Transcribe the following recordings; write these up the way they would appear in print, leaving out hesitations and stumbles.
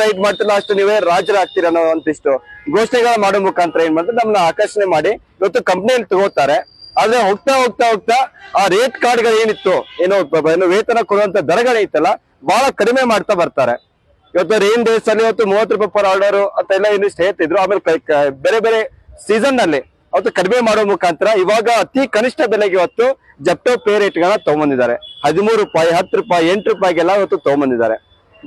Right ಮಾಡ್ತಿಲ್ಲ ಅಷ್ಟು ನೀವೇ ರಾಜರಾಗ್ತೀರ ಅನ್ನೋ ಒಂದಿಷ್ಟು ಘೋಷಣೆಗಳ ಮಾಡೋ ಮುಖಾಂತರ ಏನ್ ಮಾಡ್ತಾರೆ ನಮ್ಮನ್ನ ಆಕರ್ಷಣೆ ಮಾಡಿ ಇವತ್ತು ಕಂಪ್ನಿಯಲ್ಲಿ ತಗೋತಾರೆ. ಆದ್ರೆ ಹೋಗ್ತಾ ಹೋಗ್ತಾ ಹೋಗ್ತಾ ಆ ರೇಟ್ ಕಾರ್ಡ್ಗಳು ಏನಿತ್ತು ಏನೋ ವೇತನ ಕೊಡುವಂತ ದರಗಳೈತಲ್ಲ ಬಹಳ ಕಡಿಮೆ ಮಾಡ್ತಾ ಬರ್ತಾರೆ. ಇವತ್ತು ರೈನ್ ಡೇಸ್ ಅಲ್ಲಿ ಇವತ್ತು 30 ರೂಪಾಯಿ ಪರ್ ಆರ್ಡರ್ ಅಂತೆಲ್ಲ ಇನ್ನಿಷ್ಟು ಹೇಳ್ತಿದ್ರು. ಆಮೇಲೆ ಬೇರೆ ಬೇರೆ ಸೀಸನ್ ನಲ್ಲಿ ಅವತ್ತು ಕಡಿಮೆ ಮಾಡೋ ಮುಖಾಂತರ ಇವಾಗ ಅತಿ ಕನಿಷ್ಠ ಬೆಲೆಗೆ ಇವತ್ತು ಜೆಪ್ಟೋ ಪೇ ರೇಟ್ ಗಳನ್ನ ತಗೊಂಬಂದಿದ್ದಾರೆ. 13 ರೂಪಾಯಿ, 10 ರೂಪಾಯಿ, 8 ರೂಪಾಯಿಗೆಲ್ಲ ಇವತ್ತು ತಗೊಂಬಂದಿದ್ದಾರೆ.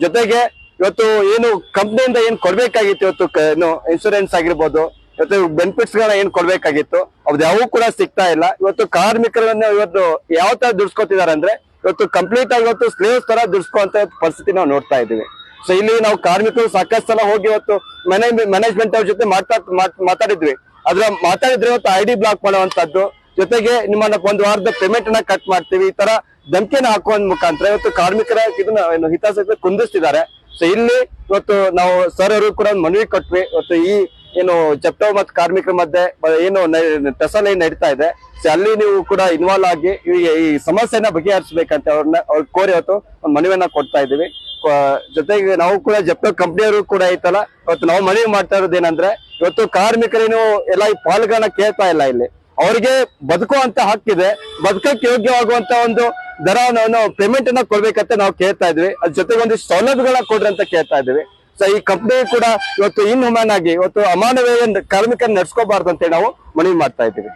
ಜೊತೆಗೆ ಇವತ್ತು ಏನು ಕಂಪ್ನಿಯಿಂದ ಏನ್ ಕೊಡ್ಬೇಕಾಗಿತ್ತು ಇವತ್ತು ಏನು ಇನ್ಶೂರೆನ್ಸ್ ಆಗಿರ್ಬೋದು, ಇವತ್ತು ಬೆನಿಫಿಟ್ಸ್ ಗಳನ್ನ ಏನ್ ಕೊಡ್ಬೇಕಾಗಿತ್ತು ಅವ್ ಯಾವೂ ಕೂಡ ಸಿಗ್ತಾ ಇಲ್ಲ. ಇವತ್ತು ಕಾರ್ಮಿಕರನ್ನ ಇವತ್ತು ಯಾವ ತರ ದುಡ್ಸ್ಕೊತಿದ್ದಾರೆ ಅಂದ್ರೆ ಇವತ್ತು ಕಂಪ್ಲೀಟ್ ಆಗಿ ಇವತ್ತು ಸ್ಲೇವ್ಸ್ ತರ ದುಡ್ಸ್ಕೊಂತ ಪರಿಸ್ಥಿತಿ ನಾವು ನೋಡ್ತಾ ಇದೀವಿ. ಸೊ ಇಲ್ಲಿ ನಾವು ಕಾರ್ಮಿಕರು ಸಾಕಷ್ಟು ಸಲ ಹೋಗಿ ಇವತ್ತು ಮ್ಯಾನೇಜ್ಮೆಂಟ್ ಅವ್ರ ಜೊತೆ ಮಾತಾಡಿದ್ವಿ. ಮಾತಾಡಿದ್ರೆ ಇವತ್ತು ID ಬ್ಲಾಕ್ ಮಾಡುವಂತದ್ದು, ಜೊತೆಗೆ ನಿಮ್ಮನ್ನ ಒಂದು ವಾರದ ಪೇಮೆಂಟ್ ಅನ್ನ ಕಟ್ ಮಾಡ್ತೀವಿ, ಈ ತರ ಧಮಕಿನ ಹಾಕುವ ಮುಖಾಂತರ ಇವತ್ತು ಕಾರ್ಮಿಕರ ಇದನ್ನ ಹಿತಾಸಕ್ತಿ ಕುಂದಿಸ್ತಿದ್ದಾರೆ. ಸೊ ಇಲ್ಲಿ ಇವತ್ತು ನಾವು ಸರ್ ಅವರು ಕೂಡ ಮನವಿ ಕೊಟ್ವಿ. ಇವತ್ತು ಈ ಏನು ಜೆಪ್ಟೋ ಮತ್ತು ಕಾರ್ಮಿಕರ ಮಧ್ಯೆ ಏನು ಟಸಲ್ ಏನ್ ನಡೀತಾ ಇದೆ, ಸೊ ಅಲ್ಲಿ ನೀವು ಕೂಡ ಇನ್ವಾಲ್ವ್ ಆಗಿ ಈ ಸಮಸ್ಯೆನ ಬಗೆಹರಿಸಬೇಕಂತ ಅವ್ರ ಕೋರಿ ಇವತ್ತು ಒಂದು ಮನವಿಯನ್ನ ಕೊಡ್ತಾ ಇದ್ದೀವಿ. ಜೊತೆಗೆ ನಾವು ಕೂಡ ಜೆಪ್ಟೋ ಕಂಪ್ನಿಯವರು ಕೂಡ ಐತಲ್ಲ ಇವತ್ತು ನಾವು ಮನವಿ ಮಾಡ್ತಾ ಇರೋದೇನಂದ್ರೆ ಇವತ್ತು ಕಾರ್ಮಿಕರೇನು ಎಲ್ಲ ಈ ಪಾಲ್ಗಳನ್ನ ಕೇಳ್ತಾ ಇಲ್ಲ. ಇಲ್ಲಿ ಅವರಿಗೆ ಬದುಕುವಂತ ಹಕ್ಕಿದೆ, ಬದುಕಕ್ಕೆ ಯೋಗ್ಯವಾಗುವಂತ ಒಂದು ದರವನ್ನು ಪೇಮೆಂಟ್ ಅನ್ನ ಕೊಡ್ಬೇಕಂತ ನಾವು ಕೇಳ್ತಾ ಇದ್ವಿ. ಅದ್ರ ಜೊತೆಗೆ ಒಂದಿಷ್ಟು ಸೌಲಭ್ಯಗಳನ್ನ ಕೊಡ್ರಿ ಅಂತ ಕೇಳ್ತಾ ಇದ್ವಿ. ಸೊ ಈ ಕಂಪ್ನಿ ಕೂಡ ಇವತ್ತು ಇನ್ಹ್ಯೂಮನ್ ಆಗಿ ಇವತ್ತು ಅಮಾನವೀಯ ಕಾರ್ಮಿಕರ ನಡ್ಸ್ಕೋಬಾರ್ದು ಅಂತೇಳಿ ನಾವು ಮನವಿ ಮಾಡ್ತಾ ಇದ್ದೀವಿ.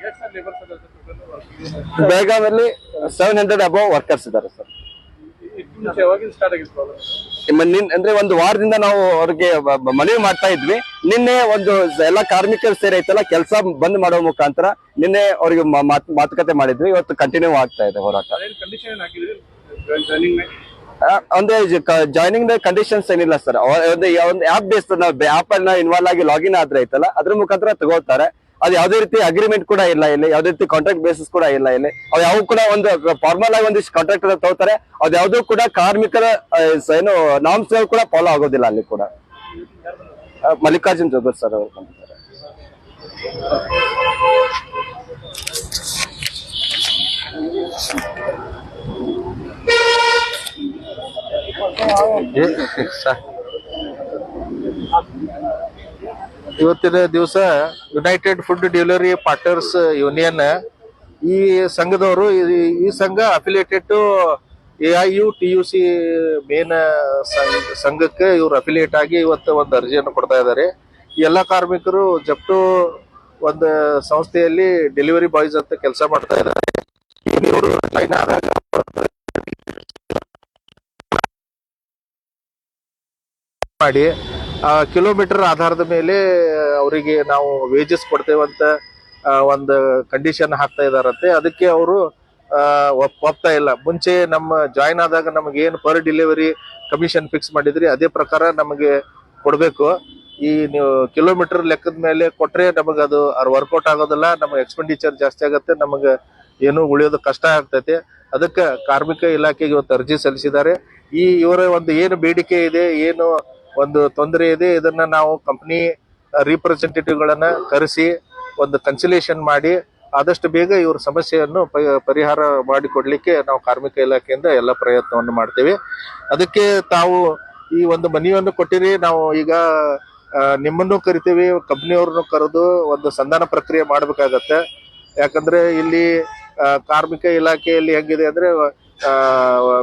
ಬೆಳಗಾವಿಯಲ್ಲಿ 700 ಅಬೌವ್ ವರ್ಕರ್ಸ್ ಇದ್ದಾರೆ ಸರ್. ಅಂದ್ರೆ ಒಂದು ವಾರದಿಂದ ನಾವು ಅವ್ರಿಗೆ ಮನವಿ ಮಾಡ್ತಾ ಇದ್ವಿ. ನಿನ್ನೆ ಒಂದು ಎಲ್ಲಾ ಕಾರ್ಮಿಕರು ಸೇರಿ ಐತಲ್ಲ ಕೆಲಸ ಬಂದ್ ಮಾಡೋ ಮುಖಾಂತರ ನಿನ್ನೆ ಅವ್ರಿಗೆ ಮಾತುಕತೆ ಮಾಡಿದ್ವಿ. ಇವತ್ತು ಕಂಟಿನ್ಯೂ ಆಗ್ತಾ ಇದೆ ಹೋರಾಟ. ಅಂದ್ರೆ ಜಾಯ್ನಿಂಗ್ ಕಂಡೀಷನ್ಸ್ ಏನಿಲ್ಲ ಸರ್. ಒಂದು ಆಪ್ ಬೇಸ್ ನಾವು ಆಪ್ ಅನ್ನ ಇನ್ವಾಲ್ವ್ ಆಗಿ ಲಾಗಿನ್ ಆದ್ರೆ ಐತಲ್ಲ ಅದ್ರ ಮುಖಾಂತರ ತಗೋತಾರೆ. ಅದು ಯಾವ್ದೇ ರೀತಿ ಅಗ್ರಿಮೆಂಟ್ ಕೂಡ ಇಲ್ಲ ಇಲ್ಲಿ, ಯಾವ್ದೇ ರೀತಿ ಕಾಂಟ್ರಾಕ್ಟ್ ಬೇಸಿಸ್ ಕೂಡ ಇಲ್ಲ ಇಲ್ಲಿ. ಅವ್ ಯಾವ ಕೂಡ ಒಂದು ಫಾರ್ಮಲ್ ಆಗಿ ಒಂದಿಷ್ಟು ಕಾಂಟ್ರಾಕ್ಟ್ ತಗೋತಾರೆ. ಅದ್ ಯಾವ್ದು ಕೂಡ ಕಾರ್ಮಿಕರ ಏನು ನಾಮ್ಸ್ ಕೂಡ ಫಾಲೋ ಆಗೋದಿಲ್ಲ ಅಲ್ಲಿ ಕೂಡ. ಮಲ್ಲಿಕಾರ್ಜುನ್ ಜೋಗರ್ ಸರ್ ಅವರು ಬಂದಿದ್ದಾರೆ. ಇವತ್ತಿನ ದಿವಸ United food delivery partners union ಈ ಸಂಘದವರು, ಈ ಸಂಘ ಅಫಿಲಿಯೇಟೆಡ್ ಟು AIUTUC ಮೇನ್ ಸಂಘಕ್ಕೆ ಇವ್ರು ಅಫಿಲಿಯೇಟ್ ಆಗಿ ಇವತ್ತು ಒಂದು ಅರ್ಜಿಯನ್ನು ಕೊಡ್ತಾ ಇದ್ದಾರೆ. ಈ ಎಲ್ಲಾ ಕಾರ್ಮಿಕರು ಜೆಪ್ಟೋ ಒಂದು ಸಂಸ್ಥೆಯಲ್ಲಿ ಡೆಲಿವರಿ ಬಾಯ್ಸ್ ಅಂತ ಕೆಲಸ ಮಾಡ್ತಾ ಇದ್ದಾರೆ. ಮಾಡಿ ಕಿಲೋಮೀಟರ್ ಆಧಾರದ ಮೇಲೆ ಅವರಿಗೆ ನಾವು ವೇಜಸ್ ಕೊಡ್ತೇವಂತ ಒಂದು ಕಂಡೀಷನ್ ಹಾಕ್ತಾ ಇದಾರಂತೆ. ಅದಕ್ಕೆ ಅವರು ಒಪ್ತಾ ಇಲ್ಲ. ಮುಂಚೆ ನಮ್ಮ ಜಾಯಿನ್ ಆದಾಗ ನಮಗೆ ಏನು ಪರ್ ಡೆಲಿವರಿ ಕಮಿಷನ್ ಫಿಕ್ಸ್ ಮಾಡಿದ್ರಿ ಅದೇ ಪ್ರಕಾರ ನಮಗೆ ಕೊಡ್ಬೇಕು. ಈ ನೀವು ಕಿಲೋಮೀಟರ್ ಲೆಕ್ಕದ ಮೇಲೆ ಕೊಟ್ರೆ ನಮಗೆ ಅದು ವರ್ಕೌಟ್ ಆಗೋದಿಲ್ಲ, ನಮಗೆ ಎಕ್ಸ್ಪೆಂಡಿಚರ್ ಜಾಸ್ತಿ ಆಗತ್ತೆ, ನಮಗೆ ಏನು ಉಳಿಯೋದು ಕಷ್ಟ ಆಗ್ತೈತೆ. ಅದಕ್ಕೆ ಕಾರ್ಮಿಕ ಇಲಾಖೆಗೆ ಇವತ್ತು ಅರ್ಜಿ ಸಲ್ಲಿಸಿದ್ದಾರೆ. ಇವರ ಒಂದು ಏನು ಬೇಡಿಕೆ ಇದೆ, ಏನು ಒಂದು ತೊಂದರೆ ಇದೆ, ಇದನ್ನ ನಾವು ಕಂಪನಿ ರಿಪ್ರೆಸೆಂಟೇಟಿವ್ ಗಳನ್ನ ಕರೆಸಿ ಒಂದು ಕನ್ಸಿಲೇಷನ್ ಮಾಡಿ ಆದಷ್ಟು ಬೇಗ ಇವ್ರ ಸಮಸ್ಯೆಯನ್ನು ಪರಿಹಾರ ಮಾಡಿಕೊಡ್ಲಿಕ್ಕೆ ನಾವು ಕಾರ್ಮಿಕ ಇಲಾಖೆಯಿಂದ ಎಲ್ಲ ಪ್ರಯತ್ನವನ್ನು ಮಾಡ್ತೇವೆ. ಅದಕ್ಕೆ ತಾವು ಈ ಒಂದು ಮನವಿಯನ್ನು ಕೊಟ್ಟಿರಿ. ನಾವು ಈಗ ನಿಮ್ಮನ್ನು ಕರಿತೀವಿ, ಕಂಪ್ನಿಯವ್ರನ್ನು ಕರೆದು ಒಂದು ಸಂಧಾನ ಪ್ರಕ್ರಿಯೆ ಮಾಡ್ಬೇಕಾಗತ್ತೆ. ಯಾಕಂದ್ರೆ ಇಲ್ಲಿ ಕಾರ್ಮಿಕ ಇಲಾಖೆಯಲ್ಲಿ ಹೆಂಗಿದೆ ಅಂದ್ರೆ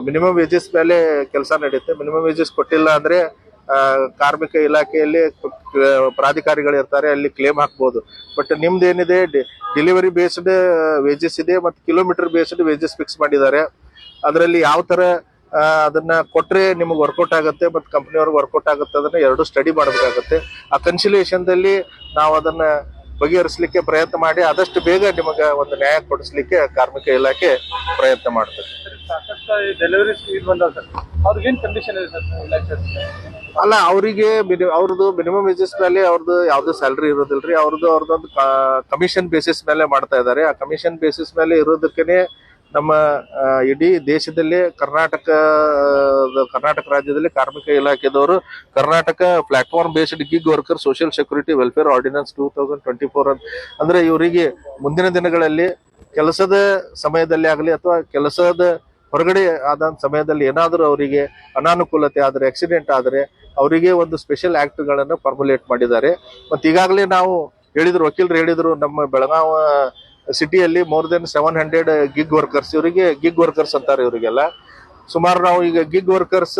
ಮಿನಿಮಮ್ ವೇಜಸ್ ಮೇಲೆ ಕೆಲಸ ನಡೆಯುತ್ತೆ. ಮಿನಿಮಮ್ ವೇಜಸ್ ಕೊಟ್ಟಿಲ್ಲ ಅಂದ್ರೆ ಕಾರ್ಮಿಕ ಇಲಾಖೆಯಲ್ಲಿ ಪ್ರಾಧಿಕಾರಿಗಳು ಇರ್ತಾರೆ, ಅಲ್ಲಿ ಕ್ಲೇಮ್ ಹಾಕ್ಬೋದು. ಬಟ್ ನಿಮ್ದು ಏನಿದೆ ಡೆಲಿವರಿ ಬೇಸ್ಡ್ ವೇಜಸ್ ಇದೆ ಮತ್ತು ಕಿಲೋಮೀಟರ್ ಬೇಸ್ಡ್ ವೇಜಸ್ ಫಿಕ್ಸ್ ಮಾಡಿದ್ದಾರೆ. ಅದರಲ್ಲಿ ಯಾವ ತರ ಅದನ್ನ ಕೊಟ್ರೆ ನಿಮಗೆ ವರ್ಕೌಟ್ ಆಗುತ್ತೆ ಮತ್ತು ಕಂಪ್ನಿಯವ್ರಿಗೆ ವರ್ಕೌಟ್ ಆಗುತ್ತೆ ಅದನ್ನ ಎರಡು ಸ್ಟಡಿ ಮಾಡಬೇಕಾಗತ್ತೆ. ಆ ಕನ್ಸಿಲೇಷನ್ದಲ್ಲಿ ನಾವು ಅದನ್ನ ಬಗೆಹರಿಸಲಿಕ್ಕೆ ಪ್ರಯತ್ನ ಮಾಡಿ ಆದಷ್ಟು ಬೇಗ ನಿಮಗೆ ಒಂದು ನ್ಯಾಯ ಕೊಡಿಸ್ಲಿಕ್ಕೆ ಕಾರ್ಮಿಕ ಇಲಾಖೆ ಪ್ರಯತ್ನ ಮಾಡ್ತದೆ. ಅಲ್ಲ, ಅವರಿಗೆ ಅವ್ರದ್ದು ಮಿನಿಮಮ್ ವೇಜಸ್ ಮೇಲೆ ಅವ್ರದ್ದು ಯಾವ್ದು ಸ್ಯಾಲ್ರಿ ಇರೋದಿಲ್ರಿ. ಅವ್ರದ್ದೊಂದು ಕಮಿಷನ್ ಬೇಸಿಸ್ ಮೇಲೆ ಮಾಡ್ತಾ ಇದ್ದಾರೆ. ಆ ಕಮಿಷನ್ ಬೇಸಿಸ್ ಮೇಲೆ ಇರೋದಕ್ಕೇನೆ ನಮ್ಮ ಇಡೀ ದೇಶದಲ್ಲಿ ಕರ್ನಾಟಕ ರಾಜ್ಯದಲ್ಲಿ ಕಾರ್ಮಿಕ ಇಲಾಖೆದವರು Karnataka platform based gig worker social security welfare ordinance 2024 ಇವರಿಗೆ ಮುಂದಿನ ದಿನಗಳಲ್ಲಿ ಕೆಲಸದ ಸಮಯದಲ್ಲಿ ಆಗಲಿ ಅಥವಾ ಕೆಲಸದ ಹೊರಗಡೆ ಆದ ಸಮಯದಲ್ಲಿ ಏನಾದರೂ ಅವರಿಗೆ ಅನಾನುಕೂಲತೆ ಆದರೆ, ಆಕ್ಸಿಡೆಂಟ್ ಆದರೆ ಅವರಿಗೆ ಒಂದು ಸ್ಪೆಷಲ್ ಆಕ್ಟ್ ಗಳನ್ನ ಫಾರ್ಮುಲೇಟ್ ಮಾಡಿದ್ದಾರೆ. ಮತ್ತೆ ಈಗಾಗಲೇ ನಾವು ಹೇಳಿದ್ರು, ವಕೀಲರು ಹೇಳಿದ್ರು, ನಮ್ಮ ಬೆಳಗಾವ ಸಿಟಿಯಲ್ಲಿ ಮೋರ್ ದೆನ್ 700 ಗಿಗ್ ವರ್ಕರ್ಸ್, ಇವರಿಗೆ ಗಿಗ್ ವರ್ಕರ್ಸ್ ಅಂತಾರೆ. ಇವರಿಗೆಲ್ಲ ಸುಮಾರು ನಾವು ಈಗ ಗಿಗ್ ವರ್ಕರ್ಸ್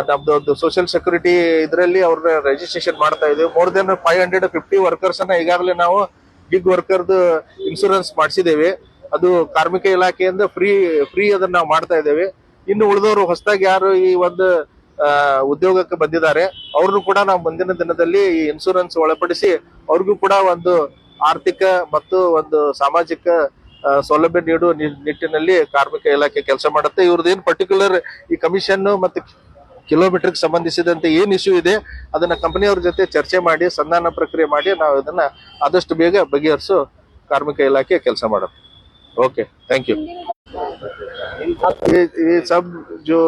ನಮ್ದು ಒಂದು ಸೋಷಿಯಲ್ ಸೆಕ್ಯೂರಿಟಿ ಇದರಲ್ಲಿ ಅವ್ರ ರಿಜಿಸ್ಟ್ರೇಷನ್ ಮಾಡ್ತಾ ಇದ್ದೀವಿ. ಮೋರ್ ದೆನ್ 550 ವರ್ಕರ್ಸ್ ಅನ್ನ ಈಗಾಗಲೇ ನಾವು ಗಿಗ್ ವರ್ಕರ್ದು ಇನ್ಶೂರೆನ್ಸ್ ಮಾಡಿಸಿದ್ದೇವೆ. ಅದು ಕಾರ್ಮಿಕ ಇಲಾಖೆಯಿಂದ ಫ್ರೀ ಅದನ್ನ ನಾವು ಮಾಡ್ತಾ ಇದ್ದೇವೆ. ಇನ್ನು ಉಳಿದವರು ಹೊಸದಾಗಿ ಯಾರು ಈ ಒಂದು ಉದ್ಯೋಗಕ್ಕೆ ಬಂದಿದ್ದಾರೆ ಅವ್ರನ್ನು ಕೂಡ ನಾವು ಮುಂದಿನ ದಿನದಲ್ಲಿ ಈ ಇನ್ಶೂರೆನ್ಸ್ ಒಳಪಡಿಸಿ ಅವ್ರಿಗೂ ಕೂಡ ಒಂದು ಆರ್ಥಿಕ ಮತ್ತು ಒಂದು ಸಾಮಾಜಿಕ ಸೌಲಭ್ಯ ನೀಡುವ ನಿಟ್ಟಿನಲ್ಲಿ ಕಾರ್ಮಿಕ ಇಲಾಖೆ ಕೆಲಸ ಮಾಡುತ್ತೆ. ಇವ್ರದ್ದೇನು ಪರ್ಟಿಕ್ಯುಲರ್ ಈ ಕಮಿಷನ್ ಮತ್ತು ಕಿಲೋಮೀಟರ್ಗೆ ಸಂಬಂಧಿಸಿದಂತೆ ಏನ್ ಇಶ್ಯೂ ಇದೆ ಅದನ್ನ ಕಂಪನಿಯವ್ರ ಜೊತೆ ಚರ್ಚೆ ಮಾಡಿ ಸಂಧಾನ ಪ್ರಕ್ರಿಯೆ ಮಾಡಿ ನಾವು ಇದನ್ನ ಆದಷ್ಟು ಬೇಗ ಬಗೆಹರಿಸೋ ಕಾರ್ಮಿಕ ಇಲಾಖೆ ಕೆಲಸ ಮಾಡುತ್ತೆ. Okay thank you. ये सब जो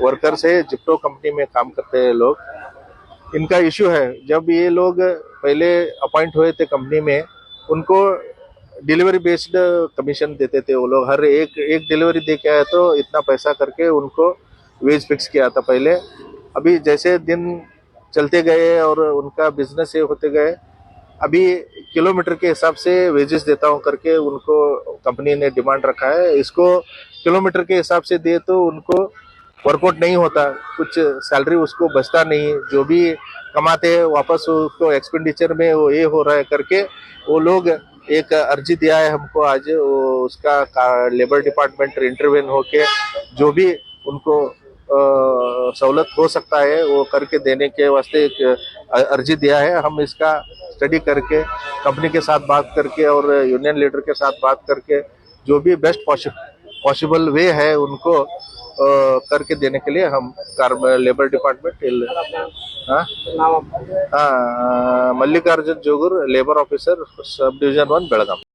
वर्कर्स है जिप्टो कंपनी में काम करते हैं लोग, इनका इश्यू है, जब ये लोग पहले अपॉइंट हुए थे कंपनी में उनको डिलीवरी बेस्ड कमीशन देते थे वो लोग। हर एक डिलीवरी दे के आया तो इतना पैसा करके उनको वेज फिक्स किया था पहले। अभी जैसे दिन चलते गए और उनका बिजनेस ये होते गए, अभी किलोमीटर के हिसाब से वेजेस देता हूँ करके उनको कंपनी ने डिमांड रखा है। इसको किलोमीटर के हिसाब से दे तो उनको वर्कआउट नहीं होता, कुछ सैलरी उसको बचता नहीं, जो भी कमाते हैं वापस उसको एक्सपेंडिचर में वो ये हो रहा है करके वो लोग एक अर्जी दिया है हमको आज। वो उसका लेबर डिपार्टमेंट इंटरवेन होके जो भी उनको सहूलत हो सकता है वो करके देने के वास्ते एक अर्जी दिया है। हम इसका स्टडी करके कंपनी के साथ बात करके और यूनियन लीडर के साथ बात करके जो भी बेस्ट पॉसिबल वे है उनको करके देने के लिए हम labour department Mallikarjun Jogur labour officer sub division 1 बेळगाम।